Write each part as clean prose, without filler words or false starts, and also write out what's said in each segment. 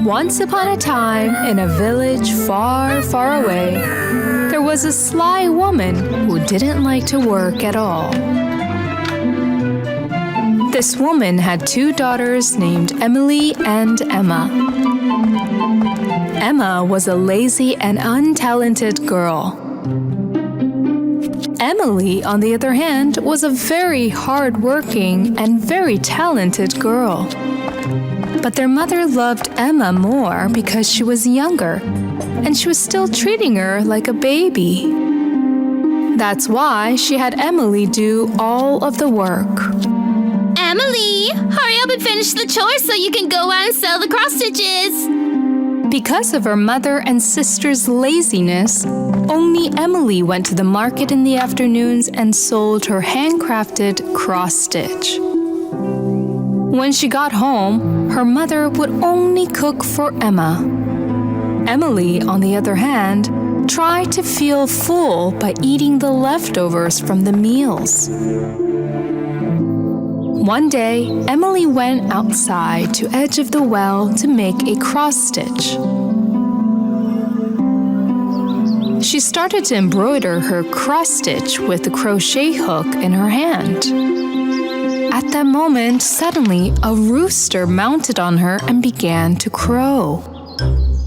Once upon a time, in a village far, far away, there was a sly woman who didn't like to work at all. This woman had two daughters named Emily and Emma. Emma was a lazy and untalented girl. Emily, on the other hand, was a very hard-working and very talented girl. But their mother loved Emma more because she was younger, and she was still treating her like a baby. That's why she had Emily do all of the work. Emily, hurry up and finish the chores so you can go out and sell the cross-stitches. Because of her mother and sister's laziness, only Emily went to the market in the afternoons and sold her handcrafted cross-stitch. When she got home, her mother would only cook for Emma. Emily, on the other hand, tried to feel full by eating the leftovers from the meals. One day, Emily went outside to edge of the well to make a cross-stitch. She started to embroider her cross-stitch with the crochet hook in her hand. At that moment, suddenly, a rooster mounted on her and began to crow.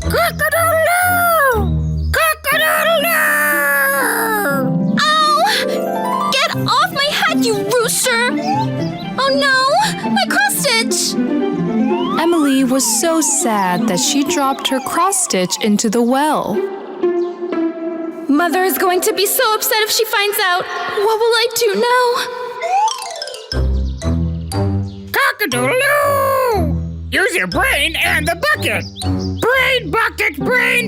Cock-a-doodle-doo! Cock-a-doodle-doo! Ow! Get off my head, you rooster! Oh no! My cross-stitch! Emily was so sad that she dropped her cross-stitch into the well. Mother is going to be so upset if she finds out. What will I do now? Cock-a-doodle-doo! Use your brain and the bucket! Brain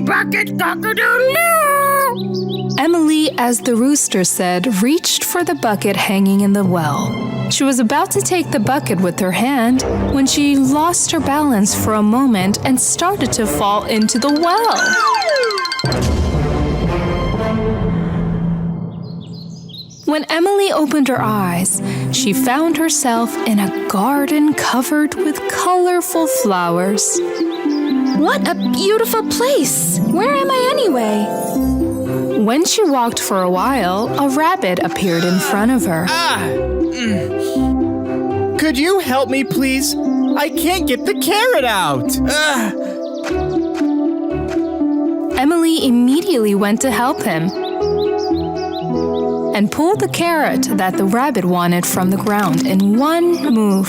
bucket, cock-a-doodle-doo! Emily, as the rooster said, reached for the bucket hanging in the well. She was about to take the bucket with her hand when she lost her balance for a moment and started to fall into the well. When Emily opened her eyes, she found herself in a garden covered with colorful flowers. What a beautiful place! Where am I anyway? When she walked for a while, a rabbit appeared in front of her. Could you help me, please? I can't get the carrot out. Emily immediately went to help him and pulled the carrot that the rabbit wanted from the ground in one move.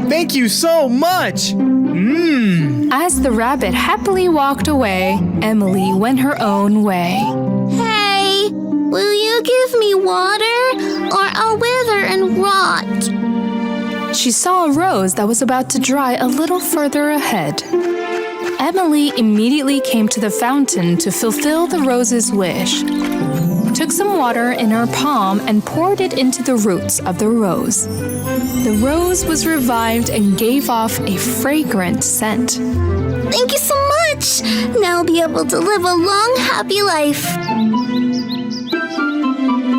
Thank you so much! As the rabbit happily walked away, Emily went her own way. Hey, will you give me water or I'll wither and rot? She saw a rose that was about to dry a little further ahead. Emily immediately came to the fountain to fulfill the rose's wish, took some water in her palm and poured it into the roots of the rose. The rose was revived and gave off a fragrant scent. Thank you so much! Now I'll be able to live a long, happy life.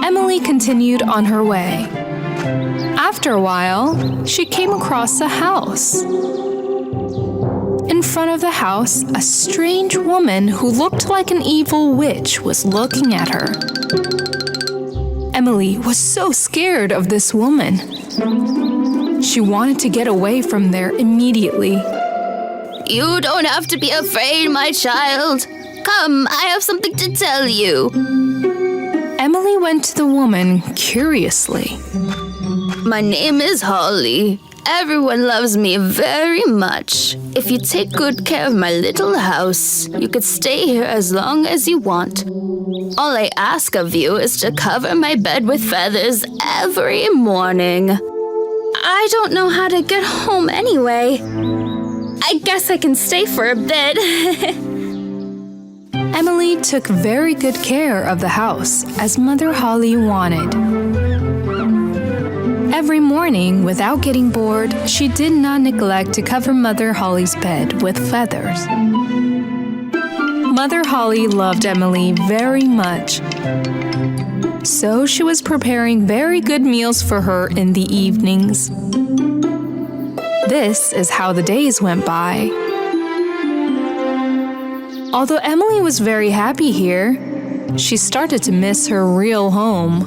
Emily continued on her way. After a while, she came across a house. In front of the house, a strange woman who looked like an evil witch was looking at her. Emily was so scared of this woman. She wanted to get away from there immediately. You don't have to be afraid, my child. Come, I have something to tell you. Emily went to the woman curiously. My name is Holle. Everyone loves me very much. If you take good care of my little house, you could stay here as long as you want. All I ask of you is to cover my bed with feathers every morning. I don't know how to get home anyway. I guess I can stay for a bit. Emily took very good care of the house, as Mother Holle wanted. Every morning, without getting bored, she did not neglect to cover Mother Holle's bed with feathers. Mother Holle loved Emily very much. so she was preparing very good meals for her in the evenings. This is how the days went by. Although Emily was very happy here, she started to miss her real home.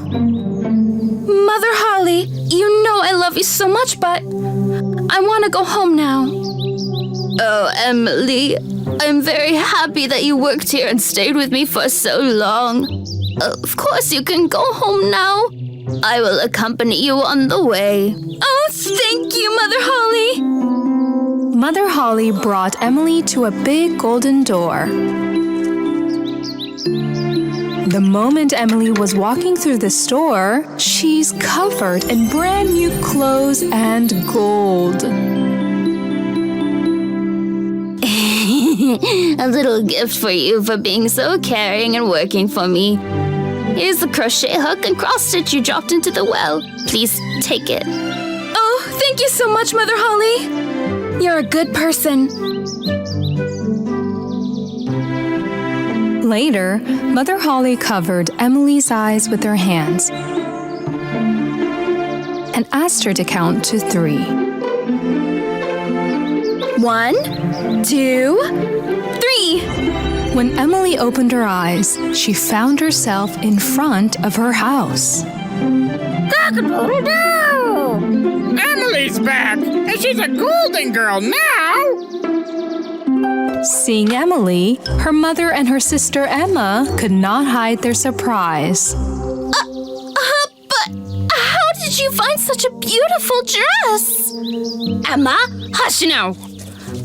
Mother Holle, you know I love you so much, but I want to go home now. Oh, Emily, I'm very happy that you worked here and stayed with me for so long. Of course you can go home now. I will accompany you on the way. Oh, thank you, Mother Holle. Mother Holle brought Emily to a big golden door. The moment Emily was walking through the store, she's covered in brand new clothes and gold. A little gift for you for being so caring and working for me. Here's the crochet hook and cross stitch you dropped into the well. Please take it. Oh, thank you so much, Mother Holle. You're a good person. Later, Mother Holle covered Emily's eyes with her hands and asked her to count to 3. 1, 2, 3. When Emily opened her eyes, she found herself in front of her house. Cock-a-doodle-doo! Emily's back, and she's a golden girl now! Seeing Emily, her mother and her sister Emma could not hide their surprise. But how did you find such a beautiful dress? Emma, hush now.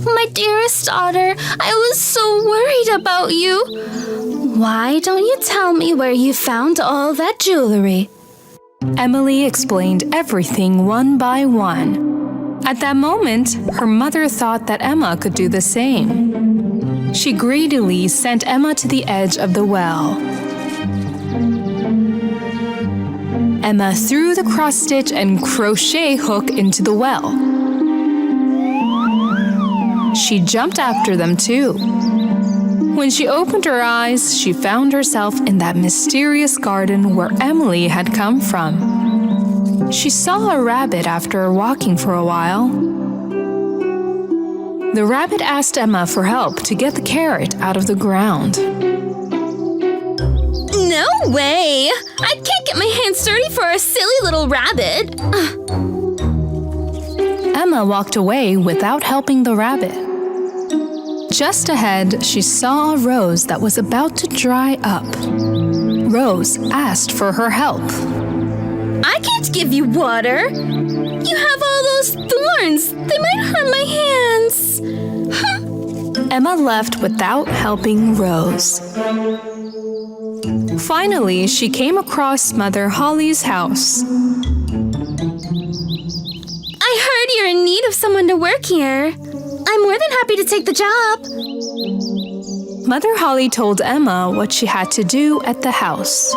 My dearest daughter, I was so worried about you. Why don't you tell me where you found all that jewelry? Emily explained everything one by one. At that moment, her mother thought that Emma could do the same. She greedily sent Emma to the edge of the well. Emma threw the cross-stitch and crochet hook into the well. She jumped after them too. When she opened her eyes, she found herself in that mysterious garden where Emily had come from. She saw a rabbit after walking for a while. The rabbit asked Emma for help to get the carrot out of the ground. No way! I can't get my hands dirty for a silly little rabbit. Emma walked away without helping the rabbit. Just ahead, she saw a rose that was about to dry up. Rose asked for her help. I can't give you water. You have all those thorns. They might hurt my hands. Emma left without helping Rose. Finally, she came across Mother Holle's house. I heard you're in need of someone to work here. I'm more than happy to take the job. Mother Holle told Emma what she had to do at the house.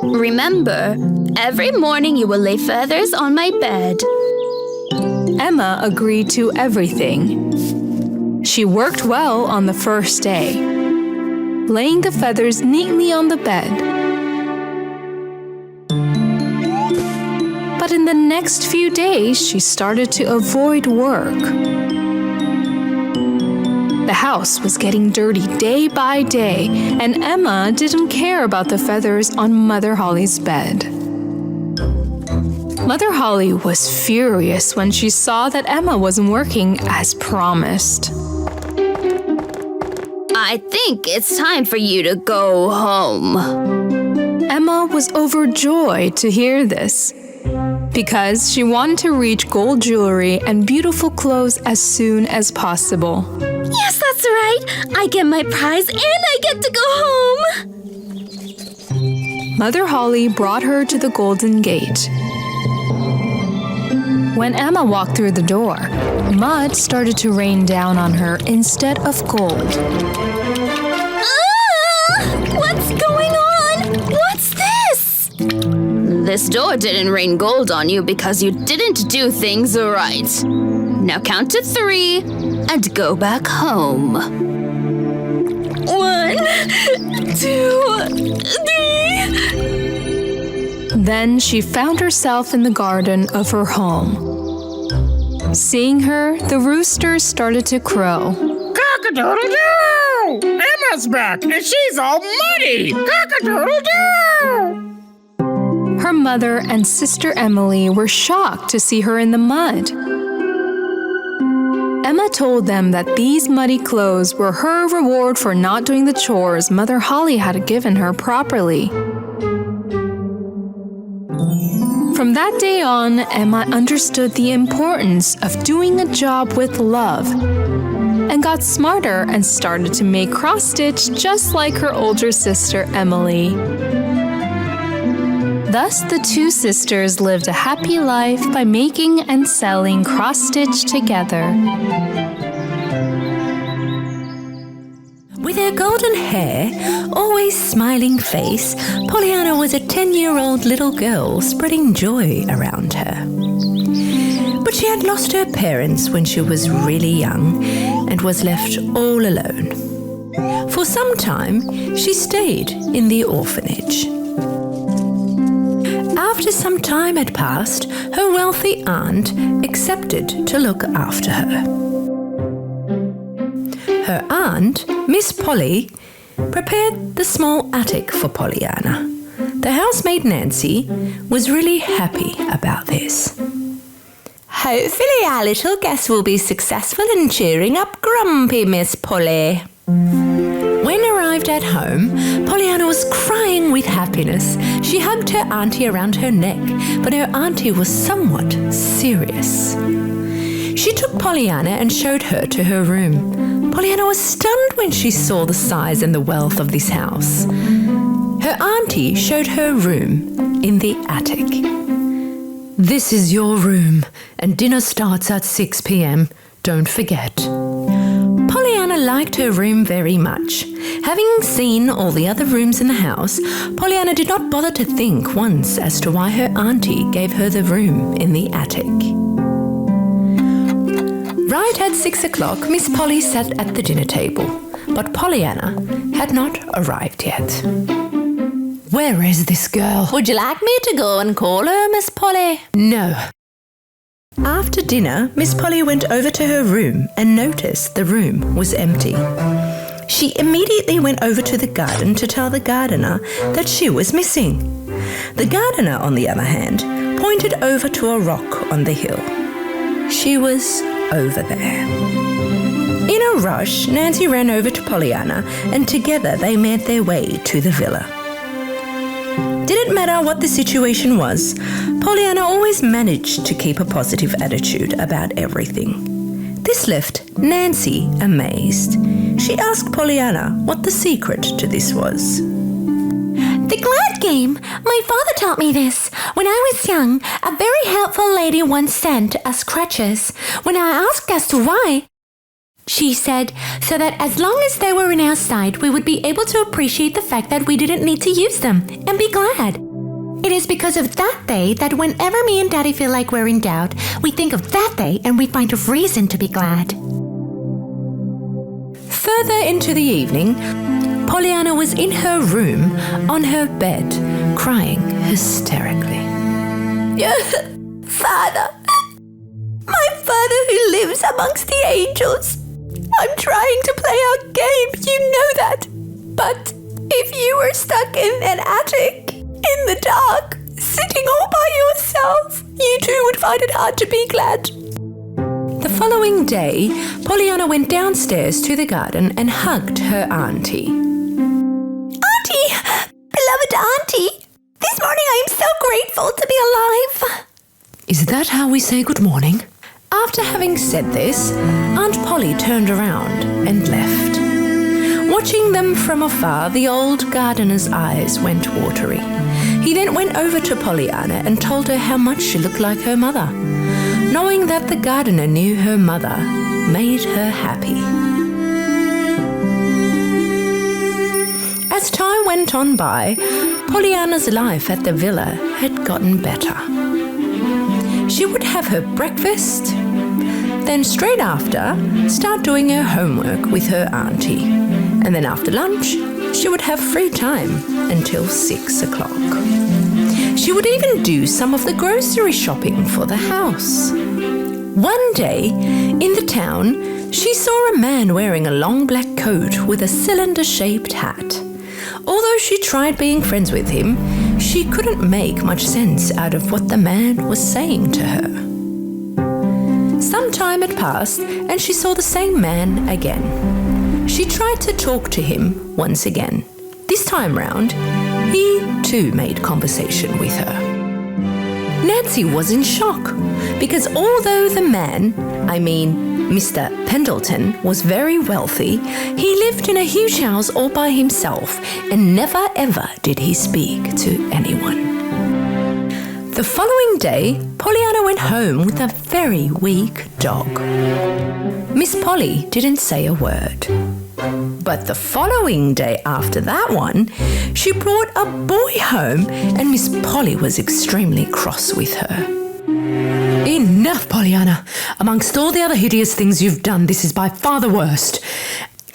Remember, every morning you will lay feathers on my bed. Emma agreed to everything. She worked well on the first day, laying the feathers neatly on the bed. But in the next few days, she started to avoid work. The house was getting dirty day by day, and Emma didn't care about the feathers on Mother Holle's bed. Mother Holle was furious when she saw that Emma wasn't working as promised. I think it's time for you to go home. Emma was overjoyed to hear this, because she wanted to reach gold jewelry and beautiful clothes as soon as possible. Yes, that's right. I get my prize and I get to go home. Mother Holle brought her to the Golden Gate. When Emma walked through the door, mud started to rain down on her instead of gold. What's going on? What's this? This door didn't rain gold on you because you didn't do things right. Now count to 3 and go back home. 1, 2, 3. Then she found herself in the garden of her home. Seeing her, the roosters started to crow. Cock-a-doodle-doo! Emma's back, and she's all muddy! Cock-a-doodle-doo! Her mother and sister Emily were shocked to see her in the mud. Emma told them that these muddy clothes were her reward for not doing the chores Mother Holle had given her properly. From that day on, Emma understood the importance of doing a job with love and got smarter and started to make cross-stitch just like her older sister Emily. Thus, the two sisters lived a happy life by making and selling cross-stitch together. With her golden hair, always smiling face, Pollyanna was a 10-year-old little girl spreading joy around her. But she had lost her parents when she was really young and was left all alone. For some time, she stayed in the orphanage. After some time had passed, her wealthy aunt accepted to look after her. Her aunt, Miss Polly, prepared the small attic for Pollyanna. The housemaid Nancy was really happy about this. Hopefully our little guest will be successful in cheering up grumpy Miss Polly. When arrived at home, Pollyanna was crying with happiness. She hugged her auntie around her neck, but her auntie was somewhat serious. She took Pollyanna and showed her to her room. Pollyanna was stunned when she saw the size and the wealth of this house. Her auntie showed her room in the attic. This is your room, and dinner starts at 6 p.m. Don't forget. Pollyanna liked her room very much. Having seen all the other rooms in the house, Pollyanna did not bother to think once as to why her auntie gave her the room in the attic. Right at 6 o'clock, Miss Polly sat at the dinner table, but Pollyanna had not arrived yet. Where is this girl? Would you like me to go and call her, Miss Polly? No. After dinner, Miss Polly went over to her room and noticed the room was empty. She immediately went over to the garden to tell the gardener that she was missing. The gardener, on the other hand, pointed over to a rock on the hill. She was over there. In a rush, Nancy ran over to Pollyanna, and together they made their way to the villa. Didn't matter what the situation was, Pollyanna always managed to keep a positive attitude about everything. This left Nancy amazed. She asked Pollyanna what the secret to this was. The glad game. My father taught me this. When I was young, a very helpful lady once sent us crutches. When I asked as to why, she said, so that as long as they were in our sight, we would be able to appreciate the fact that we didn't need to use them and be glad. It is because of that day that whenever me and Daddy feel like we're in doubt, we think of that day and we find a reason to be glad. Further into the evening, Pollyanna was in her room on her bed, crying hysterically. Father, my father who lives amongst the angels. I'm trying to play our game, you know that. But if you were stuck in an attic, in the dark, sitting all by yourself, you too would find it hard to be glad. The following day, Pollyanna went downstairs to the garden and hugged her auntie. Auntie! Beloved auntie! This morning I am so grateful to be alive. Is that how we say good morning? After having said this, Aunt Polly turned around and left. Watching them from afar, the old gardener's eyes went watery. He then went over to Pollyanna and told her how much she looked like her mother. Knowing that the gardener knew her mother made her happy. As time went on by, Pollyanna's life at the villa had gotten better. She would have her breakfast, then straight after, start doing her homework with her auntie. And then after lunch, she would have free time until 6 o'clock. She would even do some of the grocery shopping for the house. One day, in the town, she saw a man wearing a long black coat with a cylinder-shaped hat. Although she tried being friends with him, she couldn't make much sense out of what the man was saying to her. Some time had passed and she saw the same man again. She tried to talk to him once again. This time round, he too made conversation with her. Nancy was in shock because although the man, Mr. Pendleton, was very wealthy, he lived in a huge house all by himself and never ever did he speak to anyone. The following day, Pollyanna went home with a very weak dog. Miss Polly didn't say a word. But the following day after that one, she brought a boy home and Miss Polly was extremely cross with her. Enough, Pollyanna. Amongst all the other hideous things you've done, this is by far the worst.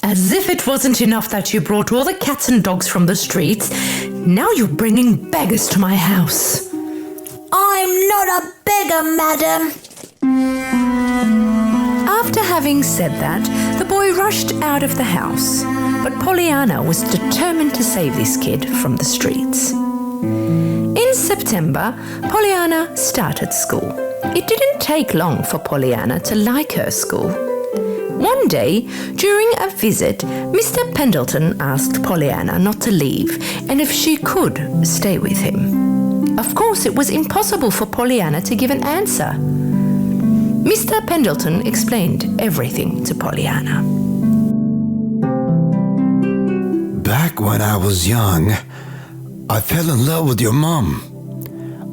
As if it wasn't enough that you brought all the cats and dogs from the streets, now you're bringing beggars to my house. I'm not a beggar, madam. After having said that, the boy rushed out of the house, but Pollyanna was determined to save this kid from the streets. In September, Pollyanna started school. It didn't take long for Pollyanna to like her school. One day, during a visit, Mr. Pendleton asked Pollyanna not to leave and if she could stay with him. Of course, it was impossible for Pollyanna to give an answer. Mr. Pendleton explained everything to Pollyanna. Back when I was young, I fell in love with your mom.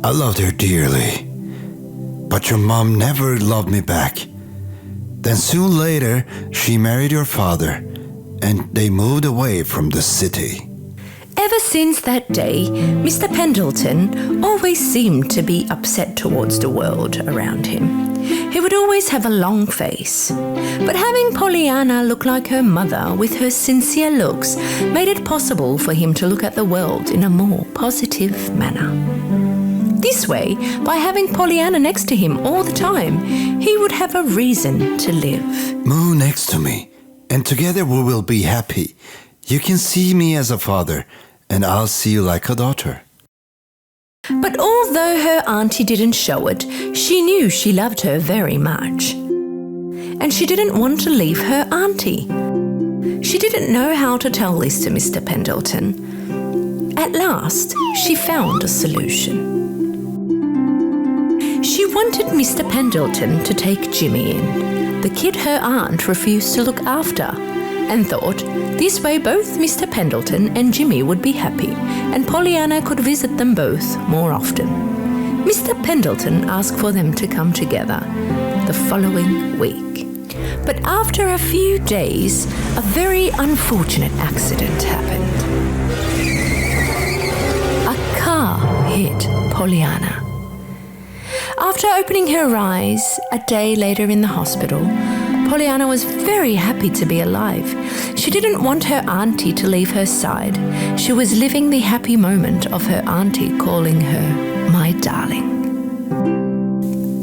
I loved her dearly. But your mom never loved me back. Then soon later, she married your father, and they moved away from the city. Ever since that day, Mr. Pendleton always seemed to be upset towards the world around him. He would always have a long face. But having Pollyanna look like her mother with her sincere looks made it possible for him to look at the world in a more positive manner. This way, by having Pollyanna next to him all the time, he would have a reason to live. Move next to me, and together we will be happy. You can see me as a father, and I'll see you like a daughter. But although her auntie didn't show it, she knew she loved her very much. And she didn't want to leave her auntie. She didn't know how to tell this to Mr. Pendleton. At last, she found a solution. She wanted Mr. Pendleton to take Jimmy in, the kid her aunt refused to look after, and thought this way both Mr. Pendleton and Jimmy would be happy, and Pollyanna could visit them both more often. Mr. Pendleton asked for them to come together the following week. But after a few days, a very unfortunate accident happened. A car hit Pollyanna. After opening her eyes a day later in the hospital, Pollyanna was very happy to be alive. She didn't want her auntie to leave her side. She was living the happy moment of her auntie calling her my darling.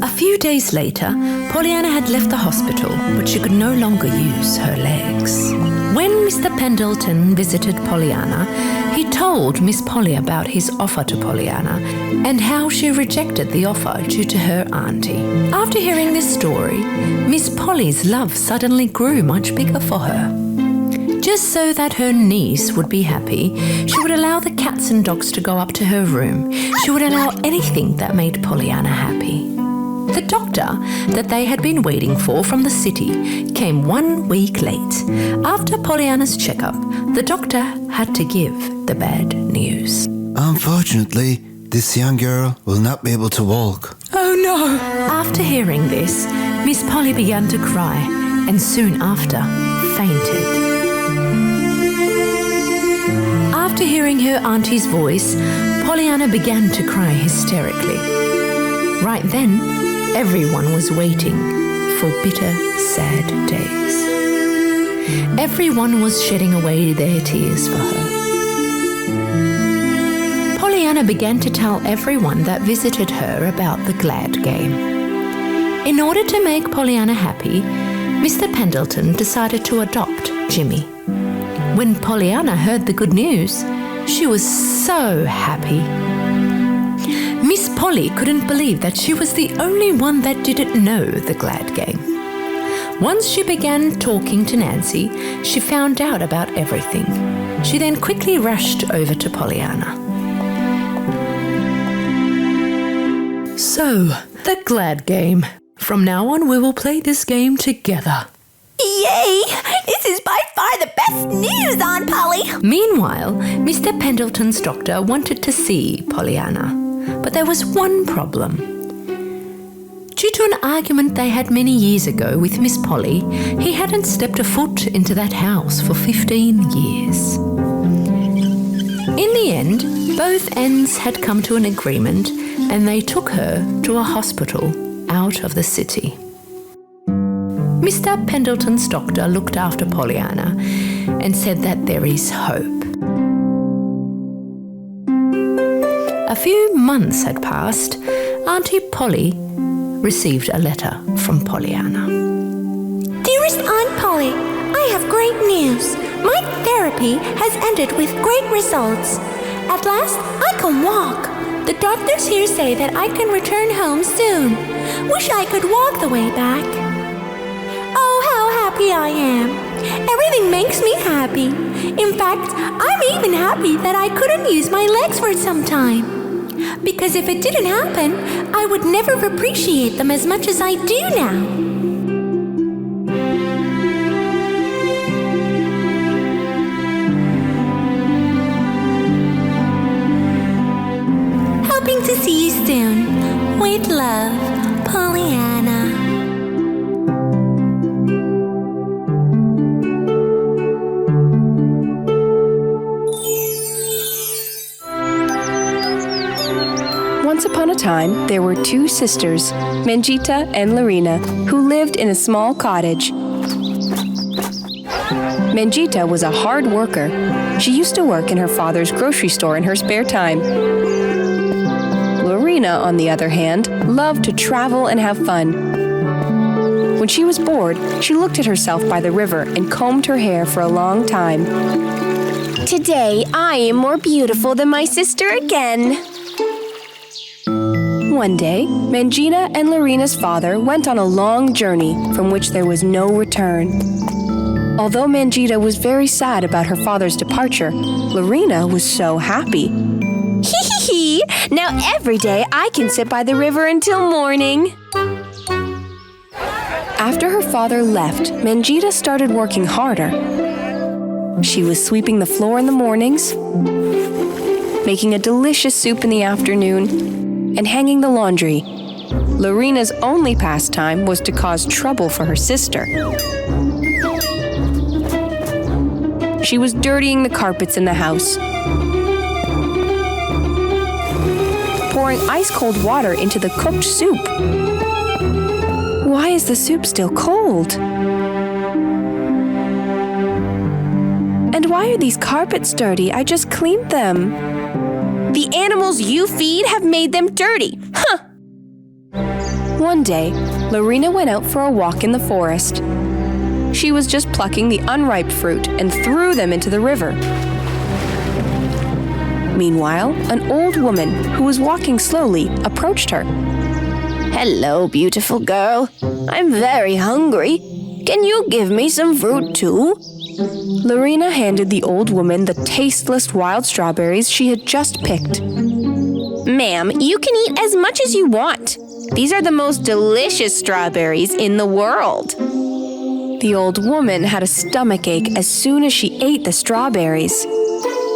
A few days later, Pollyanna had left the hospital, but she could no longer use her legs. When Mr. Pendleton visited Pollyanna, he told Miss Polly about his offer to Pollyanna and how she rejected the offer due to her auntie. After hearing this story, Miss Polly's love suddenly grew much bigger for her. Just so that her niece would be happy, she would allow the cats and dogs to go up to her room. She would allow anything that made Pollyanna happy. The doctor that they had been waiting for from the city came 1 week late. After Pollyanna's checkup, the doctor had to give the bad news. Unfortunately, this young girl will not be able to walk. Oh no! After hearing this, Miss Polly began to cry and soon after fainted. After hearing her auntie's voice, Pollyanna began to cry hysterically. Right then, everyone was waiting for bitter, sad days. everyone was shedding away their tears for her. Pollyanna began to tell everyone that visited her about the glad game. In order to make Pollyanna happy, Mr. Pendleton decided to adopt Jimmy. When Pollyanna heard the good news, she was so happy. Miss Polly couldn't believe that she was the only one that didn't know the glad game. Once she began talking to Nancy, she found out about everything. She then quickly rushed over to Pollyanna. So, the glad game. From now on, we will play this game together. Yay! This is by far the best news, Aunt Polly! Meanwhile, Mr. Pendleton's doctor wanted to see Pollyanna, but there was one problem. Due to an argument they had many years ago with Miss Polly, he hadn't stepped a foot into that house for 15 years. In the end, both ends had come to an agreement and they took her to a hospital out of the city. Mr. Pendleton's doctor looked after Pollyanna and said that there is hope. A few months had passed. Auntie Polly received a letter from Pollyanna. Dearest Aunt Polly, I have great news. My therapy has ended with great results. At last, I can walk. The doctors here say that I can return home soon. Wish I could walk the way back. Oh, how happy I am. Everything makes me happy. In fact, I'm even happy that I couldn't use my legs for some time. Because if it didn't happen, I would never appreciate them as much as I do now. Hoping to see you soon. With love, Pollyanna. Once upon a time, there were two sisters, Mangita and Larina, who lived in a small cottage. Mangita was a hard worker. She used to work in her father's grocery store in her spare time. Larina, on the other hand, loved to travel and have fun. When she was bored, she looked at herself by the river and combed her hair for a long time. Today, I am more beautiful than my sister again. One day, Mangita and Larina's father went on a long journey from which there was no return. Although Mangita was very sad about her father's departure, Larina was so happy. Hee! Now every day I can sit by the river until morning. After her father left, Mangita started working harder. She was sweeping the floor in the mornings, making a delicious soup in the afternoon, and hanging the laundry. Larina's only pastime was to cause trouble for her sister. She was dirtying the carpets in the house, pouring ice-cold water into the cooked soup. Why is the soup still cold? And why are these carpets dirty? I just cleaned them. The animals you feed have made them dirty. Huh! One day, Larina went out for a walk in the forest. She was just plucking the unripe fruit and threw them into the river. Meanwhile, an old woman who was walking slowly approached her. Hello, beautiful girl. I'm very hungry. Can you give me some fruit too? Larina handed the old woman the tasteless wild strawberries she had just picked. Ma'am, you can eat as much as you want. These are the most delicious strawberries in the world. The old woman had a stomachache as soon as she ate the strawberries.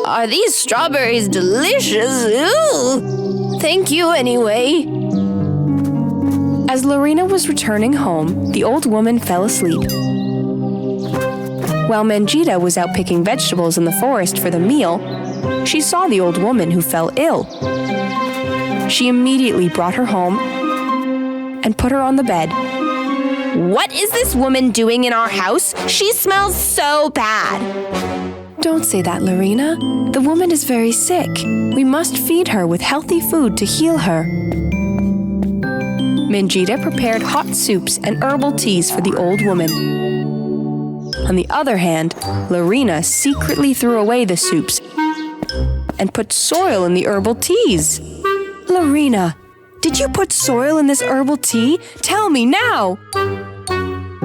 Are these strawberries delicious? Ooh! Thank you anyway. As Larina was returning home, the old woman fell asleep. While Mangita was out picking vegetables in the forest for the meal, she saw the old woman who fell ill. She immediately brought her home and put her on the bed. What is this woman doing in our house? She smells so bad. Don't say that, Larina. The woman is very sick. We must feed her with healthy food to heal her. Mangita prepared hot soups and herbal teas for the old woman. On the other hand, Larina secretly threw away the soups and put soil in the herbal teas. Larina, did you put soil in this herbal tea? Tell me now!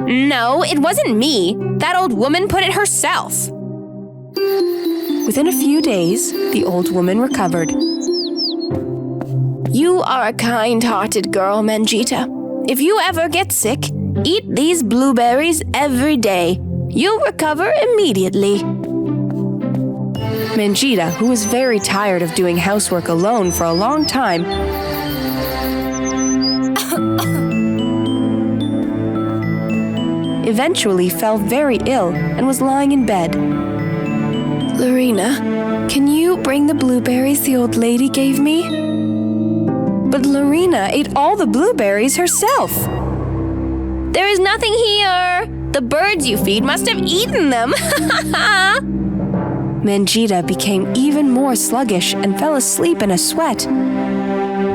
No, it wasn't me. That old woman put it herself. Within a few days, the old woman recovered. You are a kind-hearted girl, Mangita. If you ever get sick, eat these blueberries every day. You'll recover immediately. Mangita, who was very tired of doing housework alone for a long time, eventually fell very ill and was lying in bed. Larina, can you bring the blueberries the old lady gave me? But Larina ate all the blueberries herself. There is nothing here. The birds you feed must have eaten them. Mangita became even more sluggish and fell asleep in a sweat.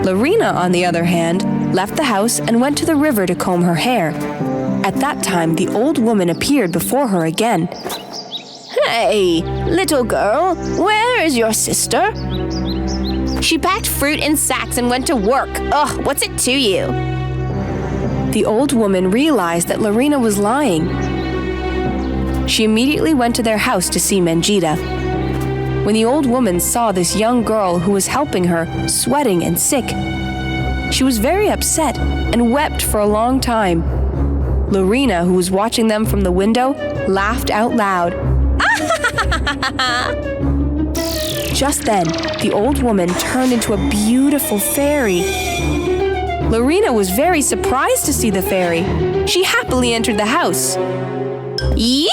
Larina, on the other hand, left the house and went to the river to comb her hair. At that time, the old woman appeared before her again. Hey, little girl, where is your sister? She packed fruit in sacks and went to work. Ugh, what's it to you? The old woman realized that Larina was lying. She immediately went to their house to see Mangita. When the old woman saw this young girl who was helping her, sweating and sick, she was very upset and wept for a long time. Larina, who was watching them from the window, laughed out loud. Just then, the old woman turned into a beautiful fairy. Larina was very surprised to see the fairy. She happily entered the house. You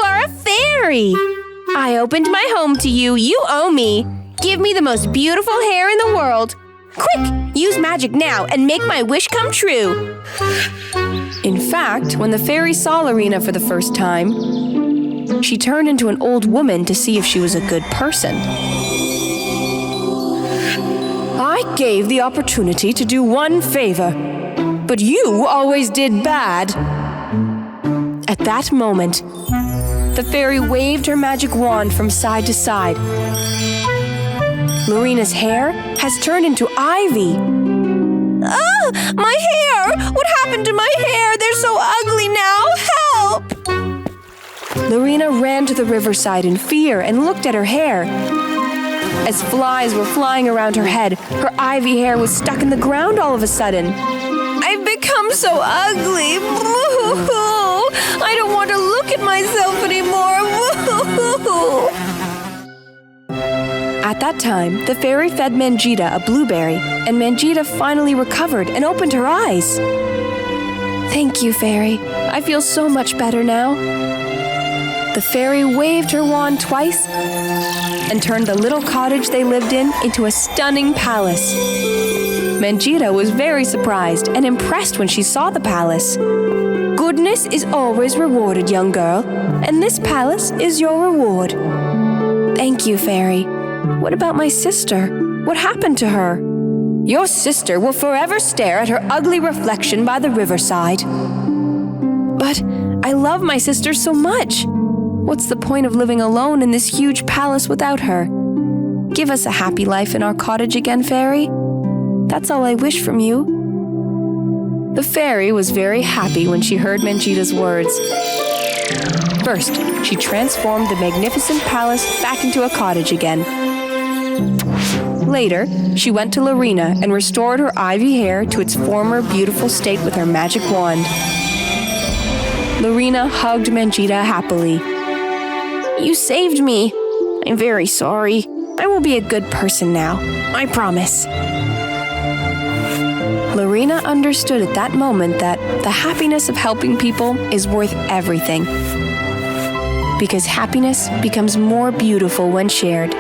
are a fairy! I opened my home to you. You owe me. Give me the most beautiful hair in the world. Quick, use magic now and make my wish come true. In fact, when the fairy saw Larina for the first time, she turned into an old woman to see if she was a good person. I gave the opportunity to do one favor, but you always did bad. At that moment, the fairy waved her magic wand from side to side. Larina's hair has turned into ivy. Ah, my hair! What happened to my hair? They're so ugly now! Help! Larina ran to the riverside in fear and looked at her hair. As flies were flying around her head, her ivy hair was stuck in the ground all of a sudden. I've become so ugly! I don't want to look at myself anymore! At that time, the fairy fed Mangita a blueberry, and Mangita finally recovered and opened her eyes. Thank you, fairy. I feel so much better now. The fairy waved her wand twice and turned the little cottage they lived in into a stunning palace. Mangita was very surprised and impressed when she saw the palace. Goodness is always rewarded, young girl, and this palace is your reward. Thank you, fairy. What about my sister? What happened to her? Your sister will forever stare at her ugly reflection by the riverside. But I love my sister so much. What's the point of living alone in this huge palace without her? Give us a happy life in our cottage again, fairy. That's all I wish from you. The fairy was very happy when she heard Mangita's words. First, she transformed the magnificent palace back into a cottage again. Later, she went to Larina and restored her ivy hair to its former beautiful state with her magic wand. Larina hugged Mangita happily. You saved me. I'm very sorry. I will be a good person now. I promise. Larina understood at that moment that the happiness of helping people is worth everything. Because happiness becomes more beautiful when shared.